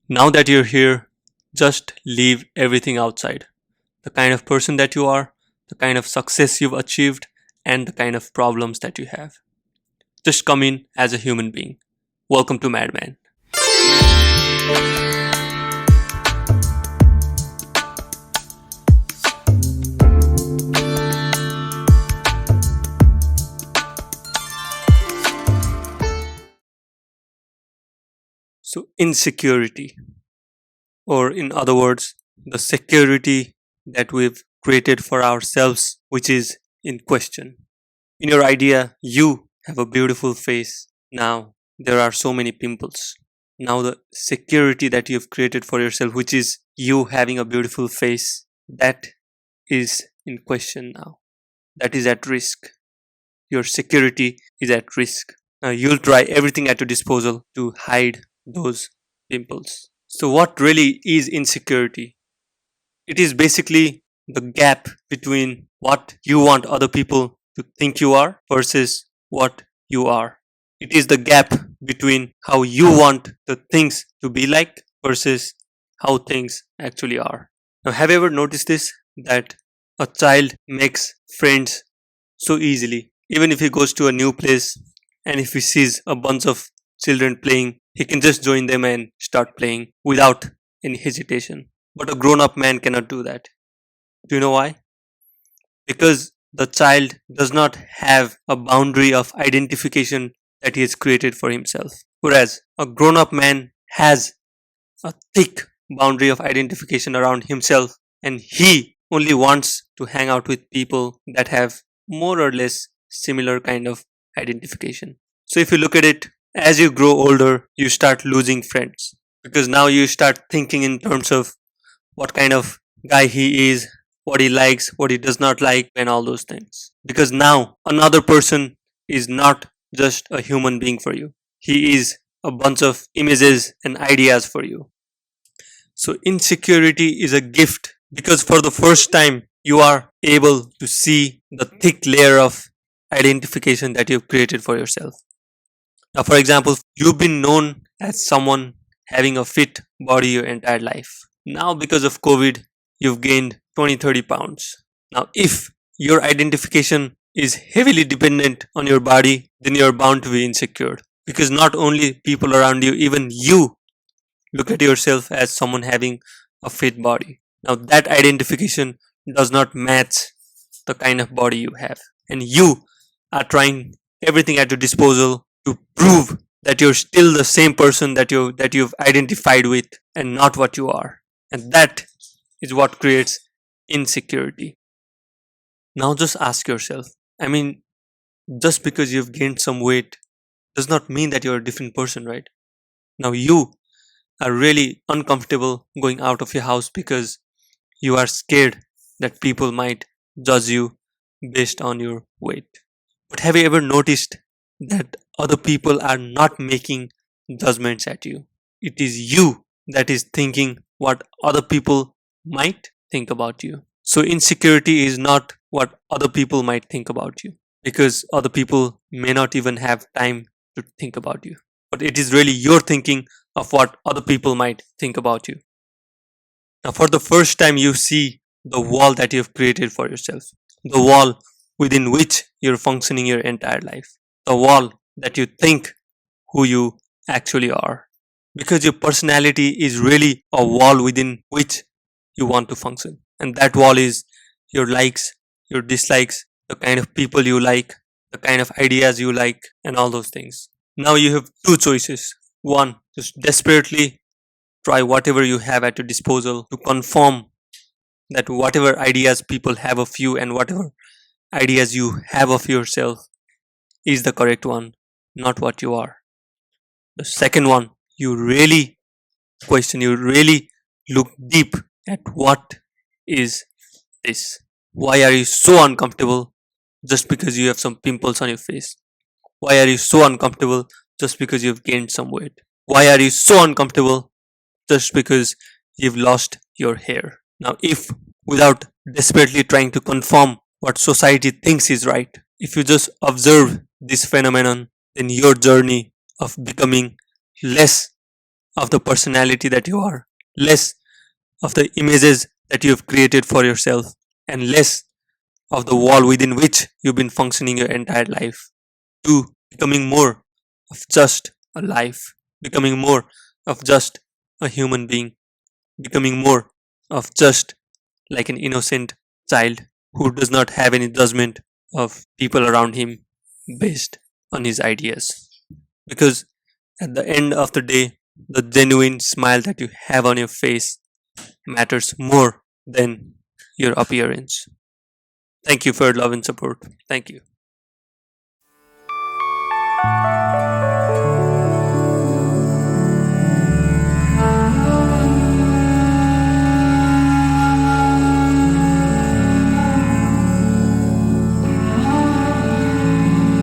Now that you're here, just leave everything outside. The kind of person that you are, the kind of success you've achieved, and the kind of problems that you have. Just come in as a human being. Welcome to MadMan. So, insecurity, or in other words, the security that we've created for ourselves, which is in question. In your idea, you have a beautiful face. Now, there are so many pimples. Now, the security that you've created for yourself, which is you having a beautiful face, that is in question now. That is at risk. Your security is at risk. Now, you'll try everything at your disposal to hide those pimples. So, what really is insecurity? It is basically the gap between what you want other people to think you are versus what you are. It is the gap between how you want the things to be like versus how things actually are. Now, have you ever noticed this? That a child makes friends so easily. Even if he goes to a new place and if he sees a bunch of children playing, he can just join them and start playing without any hesitation. But a grown up man cannot do that. Do you know why? Because the child does not have a boundary of identification that he has created for himself. Whereas a grown up man has a thick boundary of identification around himself, and he only wants to hang out with people that have more or less similar kind of identification. So if you look at it, as you grow older, you start losing friends because now you start thinking in terms of what kind of guy he is, what he likes, what he does not like, and all those things. Because now another person is not just a human being for you, he is a bunch of images and ideas for you. So, insecurity is a gift because for the first time, you are able to see the thick layer of identification that you've created for yourself. Now, for example, you've been known as someone having a fit body your entire life. Now, because of COVID, you've gained 20-30 pounds. Now, if your identification is heavily dependent on your body, then you're bound to be insecure. Because not only people around you, even you look at yourself as someone having a fit body. Now, that identification does not match the kind of body you have. And you are trying everything at your disposal to prove that you're still the same person that you've identified with and not what you are. And that is what creates insecurity. Now just ask yourself, I mean, just because you've gained some weight does not mean that you're a different person, right? Now you are really uncomfortable going out of your house because you are scared that people might judge you based on your weight. But have you ever noticed that other people are not making judgments at you? It is you that is thinking what other people might think about you. So, insecurity is not what other people might think about you because other people may not even have time to think about you. But it is really your thinking of what other people might think about you. Now, for the first time, you see the wall that you've created for yourself, the wall within which you're functioning your entire life, the wall that you think who you actually are. Because your personality is really a wall within which you want to function. And that wall is your likes, your dislikes, the kind of people you like, the kind of ideas you like, and all those things. Now you have two choices. One, just desperately try whatever you have at your disposal to confirm that whatever ideas people have of you and whatever ideas you have of yourself is the correct one, not what you are. The second one, you really question, you really look deep at what is this. Why are you so uncomfortable just because you have some pimples on your face? Why are you so uncomfortable just because you've gained some weight? Why are you so uncomfortable just because you've lost your hair? Now, if without desperately trying to confirm what society thinks is right, if you just observe this phenomenon, then your journey of becoming less of the personality that you are, less of the images that you have created for yourself, and less of the wall within which you've been functioning your entire life, to becoming more of just a life, becoming more of just a human being, becoming more of just like an innocent child who does not have any judgment of people around him based on his ideas. Because at the end of the day, the genuine smile that you have on your face matters more than your appearance. Thank you for your love and support. Thank you.